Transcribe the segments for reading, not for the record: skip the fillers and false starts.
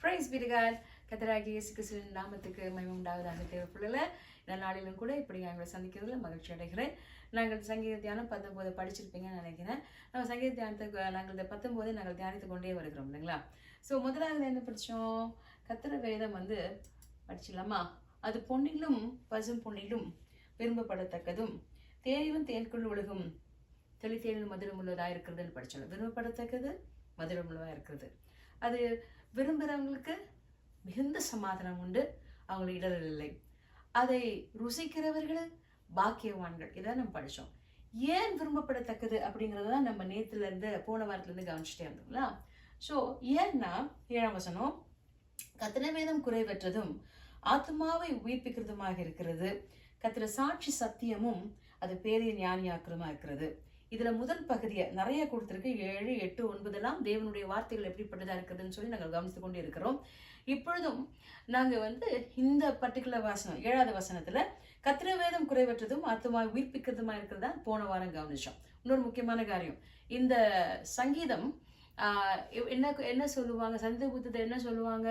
Price be to God. கர்த்தராகிய இயேசு கிறிஸ்துவின் நாமத்துக்கு மகிமை உண்டாவதாக. தேவப்பிள்ளைகளே, இந்த நாளிலும் கூட இப்படி எங்களை சந்திக்கிறதுல மகிழ்ச்சி அடைகிறேன். நாங்கள் சங்கீத தியானம் 19 படிச்சிருப்பீங்கன்னு நினைக்கிறேன். நம்ம சங்கீத தியானத்தை நாங்கள் இந்த 19 நாங்கள் தியானித்து கொண்டே வருகிறோம் இல்லைங்களா? ஸோ முதலாவது என்ன படித்தோம்? கர்த்தர் வேதம் படிச்சிடலாமா? அது பொன்னிலும் பசும் பொன்னிலும் விரும்பப்படத்தக்கதும் தேனிலும் தேன்குள் ஒழுகும் தெளித்தேனிலும் மதுரம் உள்ளதாக இருக்கிறதுன்னு படித்தோம். விரும்பப்படத்தக்கது மதுரம் உள்ளதாக இருக்கிறது. அது விரும்புகிறவங்களுக்கு மிகுந்த சமாதானம் உண்டு, அவங்களுக்கு இடரல் இல்லை. அதை ருசிக்கிறவர்கள் பாக்கியவான்கள். இதான் நம்ம படித்தோம். ஏன் விரும்பப்படத்தக்கது அப்படிங்கிறது தான் நம்ம நேற்றுலேருந்து போன வாரத்துலேருந்து கவனிச்சுட்டே இருந்தோங்களா? ஸோ ஏன்னா 7ஆம் வசனம், கர்த்தர் வேதம் குறைவற்றதும் ஆத்மாவை உயிர்ப்பிக்கிறதுமாக இருக்கிறது, கர்த்தர் சாட்சி சத்தியமும் அது பேரிய ஞானியாக்கிறதுமா இருக்கிறது. இதுல முதல் பகுதியை நிறைய கொடுத்துருக்கு. 7, 8, 9 எல்லாம் தேவனுடைய வார்த்தைகள் எப்படிப்பட்டதா இருக்குதுன்னு சொல்லி நாங்கள் கவனித்து கொண்டு இருக்கிறோம். இப்பொழுதும் நாங்க இந்த பர்டிகுலர் வசனம் 7வது வசனத்துல கர்த்தர் வேதம் குறைவற்றதும் ஆத்மாவை உயிர்ப்பிக்கிறதுமா இருக்கிறதா போன வாரம் கவனிச்சோம். இன்னொரு முக்கியமான காரியம், இந்த சங்கீதம் என்ன சொல்லுவாங்க, சங்கீத புத்தகத்தை என்ன சொல்லுவாங்க?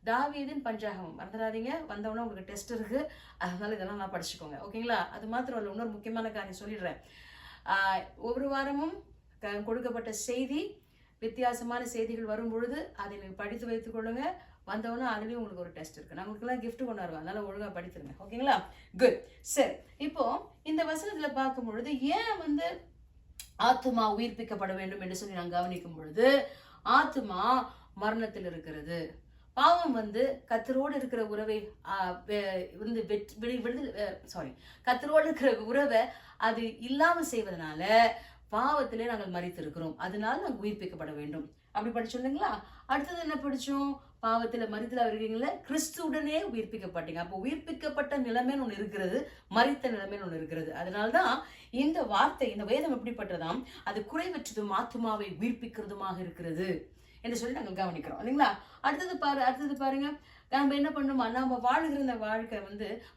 தாவீதின் பஞ்சாகமம். மறந்துடாதீங்க, வந்தவொடனே உங்களுக்கு டெஸ்ட் இருக்கு, அதனால இதெல்லாம் நான் படிச்சுக்கோங்க, ஓகேங்களா? அது மாத்திரம் இல்லை, இன்னொரு முக்கியமான காரியம் சொல்லிடுறேன். ஒவ்வொரு வாரமும் கொடுக்கப்பட்ட செய்தி, வித்தியாசமான செய்திகள் வரும் பொழுது அதை நீங்கள் படித்து வைத்துக் கொள்ளுங்க. வந்தவொடனே அதுலேயும் உங்களுக்கு ஒரு டெஸ்ட் இருக்கு. நான் உங்களுக்குலாம் கிஃப்ட் கொண்டு வருவேன், அதனால ஒழுங்காக படித்துருங்க, ஓகேங்களா? குட். சரி, இப்போ இந்த வசனத்துல பார்க்கும் பொழுது ஏன் ஆத்மா உயிர்ப்பிக்கப்பட வேண்டும் என்று சொல்லி நான் கவனிக்கும் பொழுது, ஆத்மா மரணத்தில் இருக்கிறது. பாவம் கர்த்தரோடு இருக்கிற உறவை கர்த்தரோடு இருக்கிற உறவை அது இல்லாம செய்வதனால பாவத்திலே நாங்கள் மரித்திருக்கிறோம். அதனால நாங்கள் உயிர்ப்பிக்கப்பட வேண்டும். அப்படி படிச்சோம். அடுத்தது என்ன படிச்சோம்? பாவத்துல மரித்துல இருக்கீங்களா, கிறிஸ்துவுடனே உயிர்ப்பிக்கப்பட்டீங்க. அப்போ உயிர்ப்பிக்கப்பட்ட நிலைமைன்னு ஒண்ணு இருக்கிறது, மரித்த நிலைமைன்னு ஒண்ணு இருக்கிறது. அதனால்தான் இந்த வார்த்தை, இந்த வேதம் எப்படிப்பட்டதாம், அது குறைவற்றதும் ஆத்மாவை உயிர்ப்பிக்கிறதுமாக இருக்கிறது என்று சொல்லி நாங்கள் கவனிக்கிறோம் இல்லைங்களா? அடுத்தது பாருங்க, நம்ம என்ன பண்ணணுமா, நம்ம வாழ்கிற இந்த வாழ்க்கை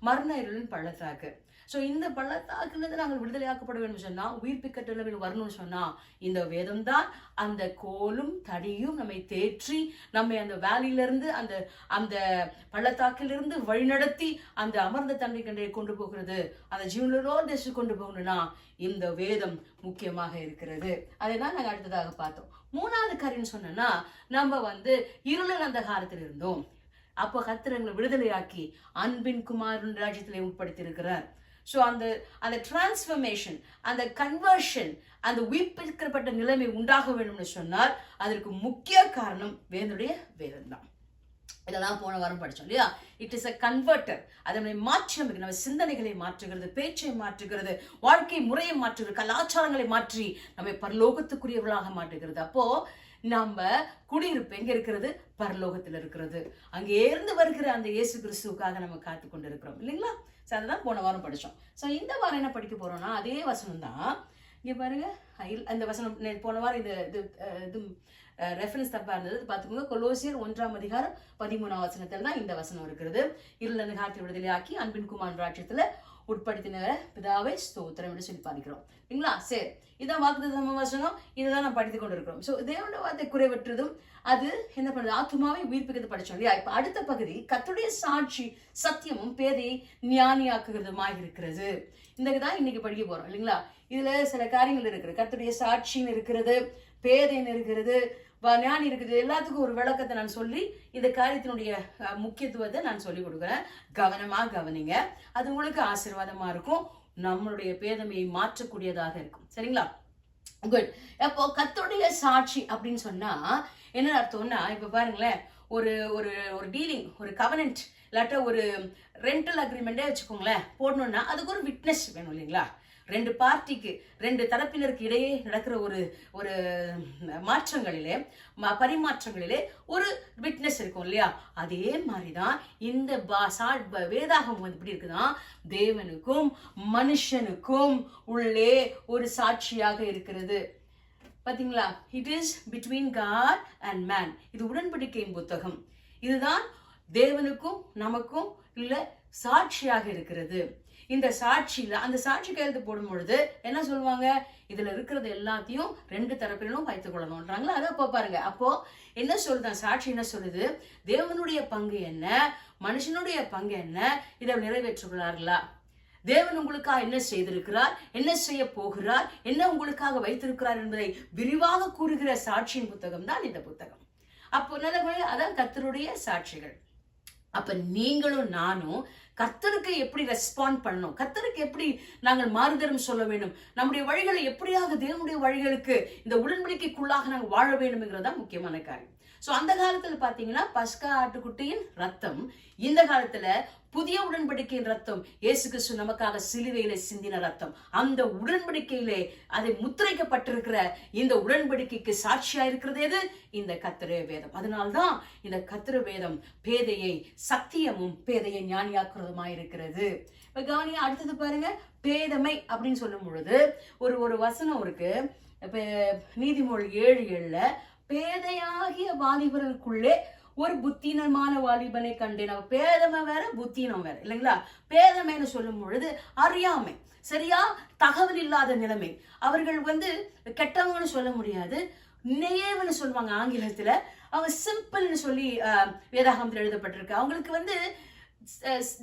மரண இருளின் பள்ளத்தாக்கு. ஸோ இந்த பள்ளத்தாக்குலேருந்து நாங்கள் விடுதலையாக்கப்பட வேண்டும் சொன்னா, உயிர்ப்பிக்கட்ட நிலையில் வரணும்னு சொன்னா, இந்த வேதம் தான் அந்த கோலும் தடியும் நம்மை தேற்றி நம்மை அந்த வேலியிலிருந்து அந்த அந்த பள்ளத்தாக்கிலிருந்து வழிநடத்தி அந்த அமர்ந்த தன்மை கண்டே கொண்டு போகிறது. அந்த ஜீவனோ தேசம் கொண்டு போகணும்னா இந்த வேதம் முக்கியமாக இருக்கிறது. அதை தான் நாங்கள் அடுத்ததாக பார்த்தோம். 3வது காரியம் சொன்னா, நம்ம இருளின் அந்த காலத்தில் இருந்தோம். அப்போ கர்த்தர் எங்களை விடுதலையாக்கி அன்பின் குமாரன் ராஜ்யத்திலே உட்படுத்தி இருக்கிறார். ஸோ அந்த டிரான்ஸ்ஃபர்மேஷன், அந்த கன்வர்ஷன், அந்த உயிர்ப்பிக்கப்பட்ட நிலைமை உண்டாக வேண்டும்னு சொன்னால் அதற்கு முக்கிய காரணம் வேதனுடைய வேதம் தான். இதெல்லாம் போன வாரம் படிச்சோம் இல்லையா? It is a converter. அதை மாற்றி நம்ம சிந்தனைகளை மாற்றுகிறது, பேச்சை மாற்றுகிறது, வாழ்க்கை முறையை மாற்றுகிறது, கலாச்சாரங்களை மாற்றி நம்மை பரலோகத்துக்குரியவர்களாக மாற்றுகிறது. அப்போ நம்ம குடியிருப்பு எங்க இருக்கிறது? பரலோகத்தில் இருக்கிறது. அங்கே இருந்து வருகிற அந்த இயேசு கிறிஸ்துவுக்காக நம்ம காத்து கொண்டு இருக்கிறோம் இல்லைங்களா? ஸோ அதுதான் போன வாரம் படித்தோம். ஸோ இந்த வாரம் என்ன படிக்க போறோம்னா, அதே வசனம் தான். இங்கே பாருங்க, அந்த வசனம் போன வாரம் இது ரெஃபரன்ஸ் தப்பா இருந்தது, பார்த்துக்கோங்க. கொலோசியர் 1ஆம் அதிகாரம் 13ஆம் வசனத்தில் தான் இந்த வசனம் இருக்கிறது. இருளன் காற்று விடுதலையாக்கி அன்பின் குமாரன் ராஜ்யத்துல உட்படுத்தின பிதாவை ஸ்தோத்திரம் என்று சொல்லி பார்க்கிறோம் இல்லைங்களா? சரி, இதான் வாக்குத்தத்தம் வசனம். இதுதான் நான் படித்து கொண்டு இருக்கிறோம். ஸோ தேவனுடைய வார்த்தை குறைவற்றதும் அது என்ன பண்ணுது? ஆத்மாவை உயிர்ப்பிக்கிறது படிச்சோம் இல்லையா? இப்ப அடுத்த பகுதி, கர்த்தருடைய சாட்சி சத்தியமும் பேதையை ஞானியாக்குகிறதுமாக இருக்கிறது. தான் இன்னைக்கு படிக்க போறோம் இல்லைங்களா? இதுல சில காரியங்கள் இருக்குது. கர்த்தருடைய சாட்சின்னு இருக்கிறது, பேதைன்னு இருக்கிறது, ஞானி இருக்குது. எல்லாத்துக்கும் ஒரு விளக்கத்தை நான் சொல்லி இந்த காரியத்தினுடைய முக்கியத்துவத்தை நான் சொல்லி கொடுக்குறேன். கவனமா கவனிங்க, அது உங்களுக்கு ஆசீர்வாதமா இருக்கும், நம்மளுடைய பேதமையை மாற்றக்கூடியதாக இருக்கும். சரிங்களா? குட். அப்போ கர்த்தருடைய சாட்சி அப்படின்னு சொன்னா என்ன அர்த்தம்னா, இப்ப பாருங்களேன், ஒரு ஒரு ஒரு டீலிங், ஒரு கவனன்ட் இல்லாட்ட ஒரு ரெண்டல் அக்ரிமெண்டே வச்சுக்கோங்களேன், போடணும்னா அதுக்கு ஒரு விட்னஸ் வேணும் இல்லைங்களா? 2 பார்ட்டிக்கு, 2 தரப்பினருக்கு இடையே நடக்கிற ஒரு மாற்றங்களிலே, பரிமாற்றங்களிலே ஒரு விட்னஸ் இருக்கும் இல்லையா? அதே மாதிரிதான் இந்த வேதாகம் எப்படி இருக்குதான், தேவனுக்கும் மனுஷனுக்கும் உள்ளே ஒரு சாட்சியாக இருக்கிறது. பாத்தீங்களா? It is between God and man. இது உடன்படிக்கையின் புத்தகம். இதுதான் தேவனுக்கும் நமக்கும் உள்ள சாட்சியாக இருக்கிறது. இந்த சாட்சியில அந்த சாட்சி கையெழுத்து போடும் பொழுது என்ன சொல்லுவாங்க, இதுல இருக்கிறது எல்லாத்தையும் 2 தரப்பிலும் வைத்துக் கொள்ளணும்ன்றாங்களா. அதை அப்போ பாருங்க. அப்போ என்ன சொல்லுதான் சாட்சி, என்ன சொல்லுது, தேவனுடைய பங்கு என்ன, மனுஷனுடைய பங்கு என்ன, இதை நிறைவேற்றுகிறார்களா, தேவன் உங்களுக்காக என்ன செய்திருக்கிறார், என்ன செய்ய போகிறார், என்ன உங்களுக்காக வைத்திருக்கிறார் என்பதை விரிவாக கூறுகிற சாட்சியின் புத்தகம் தான் இந்த புத்தகம். அப்போ அதான் கர்த்தருடைய சாட்சிகள். அப்ப நீங்களும் நானும் கர்த்தருக்கு எப்படி ரெஸ்பாண்ட் பண்ணணும், கர்த்தருக்கு எப்படி நாங்கள் மாறுதரம் சொல்ல வேண்டும், நம்முடைய வழிகளை எப்படியாக தேவனுடைய வழிகளுக்கு இந்த உடன்படிக்கைக்குள்ளாக நாங்கள் வாழ வேண்டும்ங்கிறதா முக்கியமான காரியம். சோ அந்த காலத்துல பாத்தீங்கன்னா பஸ்கா ஆட்டுக்குட்டியின் ரத்தம், இந்த காலத்துல புதிய உடன்படிக்கையின் ரத்தம், இயேசு கிறிஸ்து நமக்காக சிலுவையிலே சிந்தின ரத்தம். அந்த உடன்படிக்கையிலே அதை முத்திரைக்கப்பட்டிருக்கிற இந்த உடன்படிக்கைக்கு சாட்சியா இருக்கிறது எது, இந்த கர்த்தருடைய வேதம். அதனால்தான் இந்த கர்த்தருடைய வேதம் பேதையை சத்தியமும் பேதையை ஞானியாக்குறதுமாயிருக்கிறது. இப்ப கவனியா அடுத்தது பாருங்க, பேதமை அப்படின்னு சொல்லும் பொழுது ஒரு வசனம் இருக்கு. இப்ப நீதிமொழி 7:7 பேதையாகிய வாலிபர்களுக்குள்ளே ஒரு புத்தீனமான வாலிபனை கண்டேன். பேதமை வேற புத்தீனம் வேற இல்லைங்களா. பேதமைன்னு சொல்லும் பொழுது அறியாமை, சரியா தகவல் இல்லாத நிலைமை. அவர்கள் கெட்டவங்கன்னு சொல்ல முடியாது, நேவன்னு சொல்லுவாங்க ஆங்கிலத்துல. அவங்க சிம்பிள்னு சொல்லி வேதாகமத்தில் எழுதப்பட்டிருக்கு. அவங்களுக்கு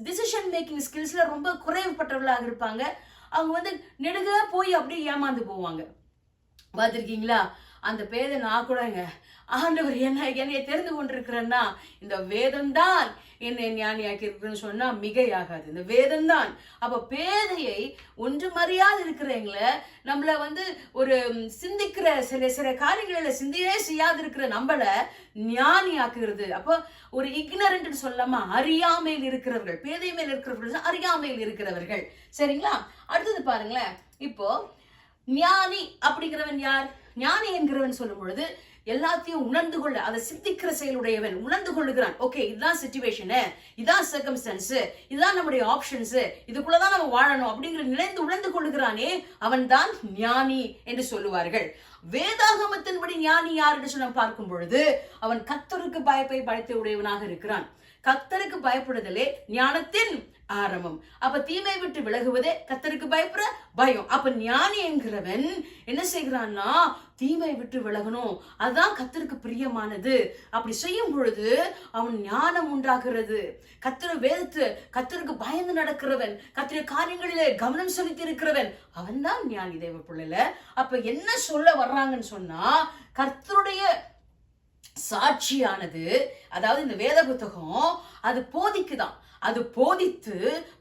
டிசிஷன் மேக்கிங் ஸ்கில்ஸ்ல ரொம்ப குறைவுபட்டவர்களாக இருப்பாங்க. அவங்க நெடுக போய் அப்படியே ஏமாந்து போவாங்க. பார்த்திருக்கீங்களா? அந்த பேதை நான் கூடங்க, ஆண்டவர் என்னைய தெரிந்து கொண்டிருக்கிறேன்னா இந்த வேதம் தான் என்னை ஞானியாக்கி இருக்குன்னு சொன்னா மிகையாகாது. இந்த வேதம் தான். அப்ப பேதையை ஒன்றும் அறியாது இருக்கிறவங்கள நம்மள ஒரு சிந்திக்கிற சில காரியங்கள சிந்தையே செய்யாது இருக்கிற நம்மள ஞானி ஆக்குகிறது. அப்போ ஒரு இக்னரண்ட் சொல்லாம அறியாமையில் இருக்கிறவர்கள், பேதை மேல் இருக்கிறவர்கள் அறியாமையில் இருக்கிறவர்கள், சரிங்களா. அடுத்தது பாருங்களேன், இப்போ ஞானி அப்படிங்கிறவன் யார்? ஞானி என்கிறவன் சொல்லும் பொழுது எல்லாத்தையும் உணர்ந்து கொள்ள, அதை சிந்திக்கிற செயலுடையவன், உணர்ந்து கொள்ளுகிறான். ஓகே, இதுதான் சிச்சுவேஷனு, இதான் சர்க்கம்ஸ்டன்ஸ், இதுதான் நம்முடைய ஆப்ஷன்ஸ், இதுக்குள்ளதான் நம்ம வாழணும் அப்படிங்கிற உணர்ந்து கொள்ளுகிறானே அவன் தான் ஞானி என்று சொல்லுவார்கள். வேதாகமத்தின்படி ஞானி யார் என்று சொல்ல பார்க்கும் பொழுது அவன் கர்த்தருக்கு பயப்பை பயத்தை உடையவனாக இருக்கிறான். கர்த்தருக்கு பயப்படுதலே ஞானத்தின் ஆரம்பம். அப்ப தீமை விட்டு விலகுவதே கர்த்தருக்கு பயப்படுற பயம். அப்ப ஞானி என்கிறவன் என்ன செய்கிறான்னா தீமை விட்டு விலகணும், அதுதான் கர்த்தருக்கு பிரியமானது. அப்படி செய்யும் பொழுது அவன் ஞானம் உண்டாகிறது. கர்த்தருக்கு பயந்து நடக்கிறவன், கர்த்தருடைய காரியங்களிலே கவனம் செலுத்தி இருக்கிறவன், அவன் தான் ஞானி தேவ பிள்ளைல. அப்ப என்ன சொல்ல வர்றாங்கன்னு சொன்னா, கர்த்தருடைய சாட்சியானது, அதாவது இந்த வேத புத்தகம் அது போதிக்குதான். அது போதித்து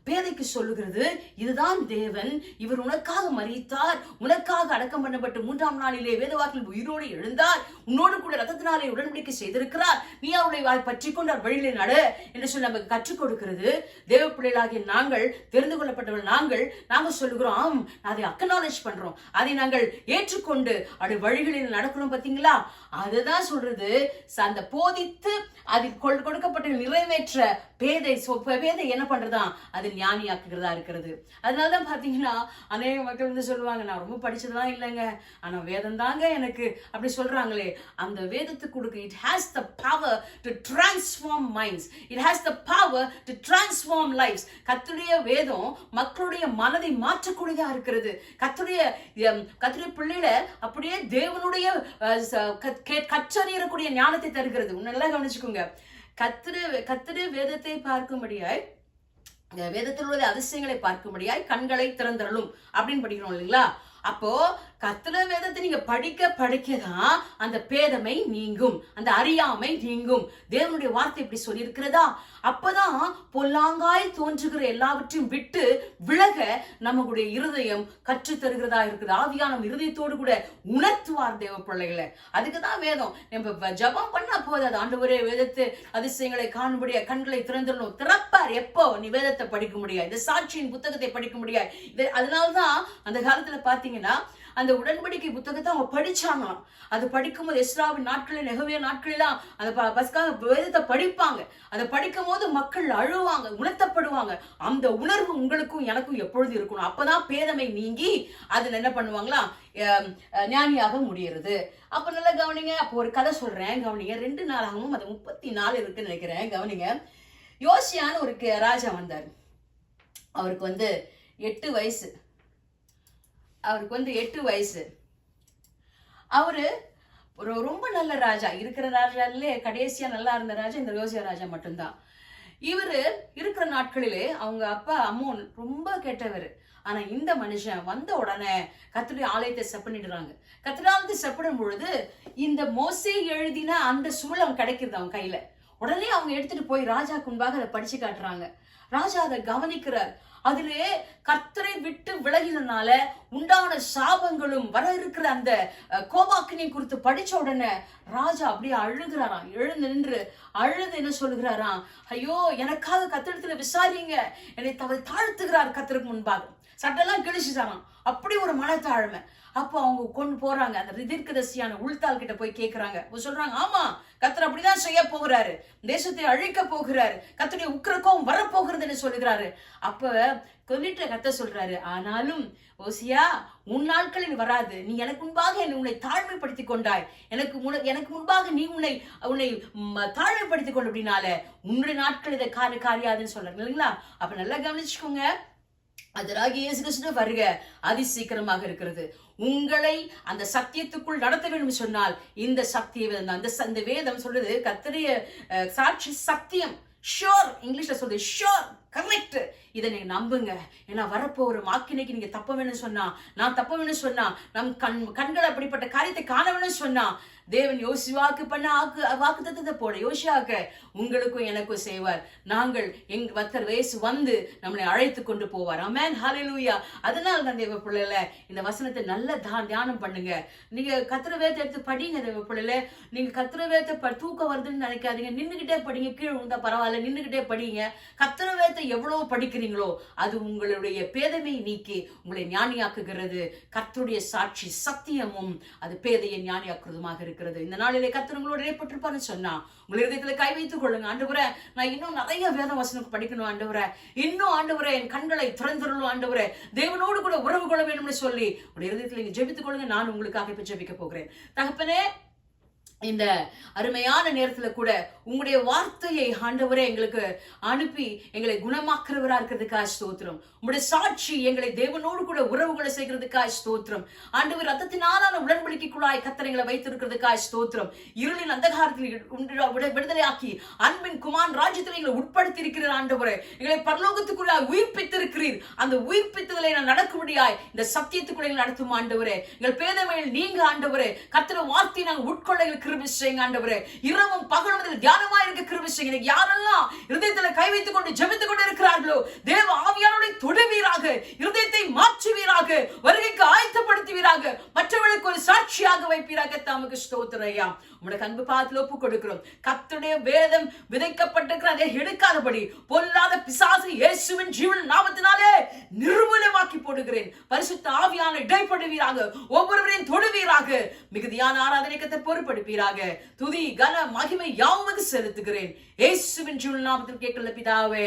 பேதைக்கு சொல்லுகிறது, இதுதான் தேவன், இவர் உனக்காக மரித்தார், உனக்காக அடக்கம் பண்ணப்பட்டு 3ஆம் நாளிலே வேதவாக்கில் உயிரோடு எழுந்தார், உன்னோடு கூட ரத்தத்தினாலே உடன்படிக்கை செய்திருக்கிறார், நீ அவருடைய பற்றி கொண்டு வழியிலே நட என்று சொல்லி நமக்கு கற்றுக் கொடுக்கிறது. தேவ பிள்ளைகளாகிய நாங்கள், தெரிந்து கொள்ளப்பட்டவர்கள் நாங்கள் சொல்லுகிறோம், அதை அக்னாலேஜ் பண்றோம், அதை நாங்கள் ஏற்றுக்கொண்டு அப்படி வழிகளில் நடக்கணும். பார்த்தீங்களா? அதுதான் சொல்றது. அந்த போதித்து அதில் கொடுக்கப்பட்ட நிறைவேற்ற பேதை என்ன பண்றதா, அது ஞானியாக்குகிறதா இருக்கிறது. அதனாலதான் பாத்தீங்கன்னா அநேக மக்கள் சொல்லுவாங்க, நான் ரொம்ப படிச்சதெல்லாம் இல்லைங்க, ஆனா வேதம் தாங்க எனக்கு அப்படி சொல்றாங்களே. அந்த வேதத்துக்கு கொடுக்க, it has the power to transform minds, it has the power to transform lives. கர்த்தருடைய வேதம் மக்களுடைய மனதை மாற்றக்கூடியதா இருக்கிறது. கர்த்தருடைய பிள்ளைகளை அப்படியே தேவனுடைய கற்றறியக்கூடிய ஞானத்தை தருகிறது. நல்லா கவனிச்சுக்கோங்க. கர்த்தரு வேதத்தை பார்க்கும்படியாய், வேதத்தில் உள்ள அதிசயங்களை பார்க்கும்படியாய் கண்களை திறந்தருளும் அப்படின்னு படிக்கிறோம் இல்லைங்களா. அப்போ கர்த்தருடைய வேதத்தை நீங்க படிக்கதான் அந்த பேதமை நீங்கும், அந்த அறியாமை நீங்கும். தேவனுடைய வார்த்தை இப்படி சொல்லி இருக்கிறதா, அப்பதான் பொல்லாங்காய் தோன்றுகிற எல்லாவற்றையும் விட்டு விலக நம்மளுடைய இருதயம் கற்று தருகிறதா இருக்குது. ஆவியான இருதயத்தோடு கூட உணர்த்துவார் தேவ பிள்ளைகளை. அதுக்குதான் வேதம். நம்ம ஜபம் பண்ணா போதாது, ஆண்டவரே வேதத்தை அதிசயங்களை காணும்படியா கண்களை திறந்துடணும். திறப்பார் எப்போ நீ வேதத்தை படிக்க முடியாது, இந்த சாட்சியின் புத்தகத்தை படிக்க முடியாது. அதனாலதான் அந்த காலத்துல பாத்தீங்கன்னா அந்த உடன்படிக்கை புத்தகத்தை அவங்க படிச்சாங்களாம். அது படிக்கும்போது எஸ்ராவின் நாட்களில், நெகோமியா நாட்களெல்லாம் அந்த பஸ்கா வேதத்தை படிப்பாங்க. அதை படிக்கும் போது மக்கள் அழுவாங்க, உணர்த்தப்படுவாங்க. அந்த உணர்வு உங்களுக்கும் எனக்கும் எப்பொழுது இருக்கணும். அப்பதான் பேதமை நீங்கி அதுல என்ன பண்ணுவாங்களா, ஞானியாக முடியறது. அப்ப நல்லா கவனிங்க. அப்போ ஒரு கதை சொல்றேன், கவனிங்க. 2 நாளாகவும் அது 34 இருக்குன்னு நினைக்கிறேன். கவனிங்க. யோசியான்னு ஒரு ராஜா வந்தார். அவருக்கு 8 வயசு. அவருக்கு 8 வயசு. அவரு ரொம்ப நல்ல ராஜா. இருக்கிற ராஜாலே கடைசியா நல்லா இருந்த ராஜா இந்த யோசியா ராஜா மட்டும்தான். இவரு இருக்கிற நாட்களிலே அவங்க அப்பா அம்மோன் ரொம்ப கெட்டவர். ஆனா இந்த மனுஷன் வந்த உடனே கர்த்தருடைய ஆலயத்தை செப்பனிடுறாங்க. கர்த்தருடைய ஆலயத்தை செப்பனிடும் பொழுது இந்த மோசே எழுதின அந்த சுருளம் கிடைக்கிறது அவங்க கையில. உடனே அவங்க எடுத்துட்டு போய் ராஜாக்கு முன்பாக அதை படிச்சு காட்டுறாங்க. ராஜா அதை கவனிக்கிறார். அதிலே கர்த்தரை விட்டு விலகினால உண்டான சாபங்களும் வர இருக்கிற அந்த கோபாக்கினை குறித்து படிச்ச உடனே ராஜா அப்படியே அழுகிறாராம். எழுந்து நின்று அழுது என்ன சொல்லுகிறாராம், ஐயோ எனக்காக கர்த்தரிடத்துல விசாரிங்க, என்னை தாழ்த்துகிறார் கர்த்தருக்கு முன்பாக. சட்டெல்லாம் கிழிச்சுட்டாராம். அப்படி ஒரு மனத்தாழ்மை. அப்போ அவங்க கொண்டு போறாங்க அந்த தீர்க்கதரிசியான உள்தாள் கிட்ட போய் கேட்கிறாங்க. சொல்றாங்க, ஆமா கர்த்தர் அப்படிதான் செய்ய போகிறாரு, தேசத்தை அழிக்க போகிறாரு, கர்த்தருடைய உக்கிரக்கோபம் வரப்போகிறதுன்னு சொல்லுகிறாரு. அப்ப சொல்லிட்டு கர்த்தர் சொல்றாரு, ஆனாலும் ஓசியா உன் நாட்களில் வராது, நீ எனக்கு முன்பாக உன்னை தாழ்மைப்படுத்தி கொண்டாய், எனக்கு முன்பாக நீ உன்னை தாழ்மைப்படுத்தி கொண்டு அப்படின்னால உன்னுடைய நாட்கள் இதை காரியாதுன்னு சொல்றாங்க இல்லைங்களா? அப்ப நல்லா கவனிச்சுக்கோங்க. அதராகி இயேசு கிறிஸ்து வருக அதிசீக்கிரமாக இருக்கிறது. உங்களை அந்த சத்தியத்துக்குள் நடத்த வேண்டும் சொன்னால் இந்த சத்திய அந்த வேதம் சொல்றது கர்த்தருடைய சாட்சி சத்தியம். ஷோர், இங்கிலீஷ்ல சொல்றது ஷோர், கரெக்ட். இதை நீங்க நம்புங்க. ஏன்னா வரப்போற மாக்கினைக்கு நீங்க தப்ப வேணும்னு சொன்னா, நான் தப்ப வேணும்னு சொன்னா, நம் கண்கள் அப்படிப்பட்ட காரியத்தை காண வேணும்னு சொன்னா, தேவன் யோசிவாக்கு பண்ண வாக்கு தத்தத்தை போட யோசியாக்க உங்களுக்கும் எனக்கும் செய்வார். நாங்கள் கர்த்தர் இயேசு வந்து நம்மளை அழைத்து கொண்டு போவார். ஆமென், ஹல்லேலூயா. அதனால தான் தேவ பிள்ளைல இந்த வசனத்தை நல்ல தியானம் பண்ணுங்க. நீங்க கர்த்தர் வேதத்தை எடுத்து படிங்க. தேவ பிள்ளைல நீங்க கர்த்தர் வேதத்தை தூக்கம் வருதுன்னு நினைக்காதீங்க. நின்றுகிட்டே படிங்க. கீழே விழுந்தா பரவாயில்ல, நின்றுகிட்டே படிங்க. கர்த்தர் வேதத்தை எவ்வளவு படிக்கிறீங்களோ அது உங்களுடைய பேதமை நீக்கி உங்களை ஞானியாக்குகிறது. கர்த்தருடைய சாட்சி சத்தியமும் அது பேதையை ஞானியாக்குறதுமாக இருக்கு. இந்த நாளிலே கர்த்தர் உங்களோட இடைப்பட்டிருப்பான்னு சொன்னா உங்கள் இதயத்துல கை வைத்துக் கொள்ளுங்க. ஆண்டவரே, நான் இன்னும் நிறைய வேத வசனம் படிக்கணும் ஆண்டவரே, இன்னும் ஆண்டவரே என் கண்களை திறந்துள்ளோம் ஆண்டவரே, தேவனோடு கூட உறவு கொள்ள வேண்டும்னு சொல்லி உங்களுடைய இதயத்துல நீங்க ஜெபித்துக் கொள்ளுங்க. நான் உங்களுக்காக இப்ப ஜெபிக்க போகிறேன். தகப்பனே, இந்த அருமையான நேரத்துல கூட உங்களுடைய வார்த்தையை ஆண்டவரே எங்களுக்கு அனுப்பி எங்களை குணமாக்குறவரா இருக்கிறதுக்காக ஸ்தோத்திரம். உங்களுடைய சாட்சி எங்களை தேவனோடு கூட உறவுகளை செய்கிறதுக்காக ஸ்தோத்திரம். ஆண்டவர் ரத்தத்தினாலான உடன்படிக்கைக்குள்ளாய் கர்த்தர் எங்களை வைத்திருக்கிறதுக்காக ஸ்தோத்திரம். இருளின் அந்தகாரத்தில் விடுதலையாக்கி அன்பின் குமாரன் ராஜ்யத்தில் எங்களை உட்படுத்தி இருக்கிற ஆண்டவரே, எங்களை பரலோகத்துக்குள்ளாய் உயிர்ப்பித்திருக்கிறீர். அந்த உயிர்ப்பித்தலை நான் நடக்கும்படியாய் இந்த சத்தியத்துக்குள்ள நடத்தும் ஆண்டவரே. எங்கள் பேதமையில் நீங்க ஆண்டவரே கர்த்தர் வார்த்தையை நாங்கள் உட்கொள்ள கிருபை செய்யுங்க ஆண்டவரே. இரவும் பகலும் தியானமா இருக்க கிருபை செய்யுங்க. யாரெல்லாம் இருதயத்துல கை வைத்துக் கொண்டு ஜெபித்துக் கொண்டு இருக்கிறார்களோ தேவ ஆவியானவரை தொடுவீராக, இருதயத்தை மாற்றுவீராக, வருகைக்கு ஆயத்தப்படுத்துவீராக, மற்றவர்களுக்கு ஒரு சாட்சியாக வைப்பீராக. தமக்கு ஸ்தோத்திரம் ஐயா. உங்களுடைய அன்பு பாதத்தில் ஒப்புக் கொடுக்கிறோம். கர்த்தருடைய வேதம் விதைக்கப்பட்டிருக்கிற அதை எடுக்காதபடி பொல்லாத பிசாசு இயேசுவின் ஜீவன் நாமத்தினாலே நிர்மூலமாக்கி போடுகிறேன். பரிசுத்த ஆவியான இடைப்படுவீராக, ஒவ்வொருவரையும் தொடுவீராக, மிகுதியான ஆராதனைக்கு பொறுப்படுப்பீராக. துதி கன மகிமை யாவுமக்கு செலுத்துகிறேன் இயேசுவின் ஜீவன் நாமத்தில் கேட்கல பிதாவே.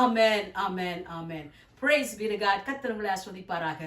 ஆமென், ஆமென், ஆமென். Praise be to God. கர்த்தர் உங்களை ஆசீர்வதிப்பாராக.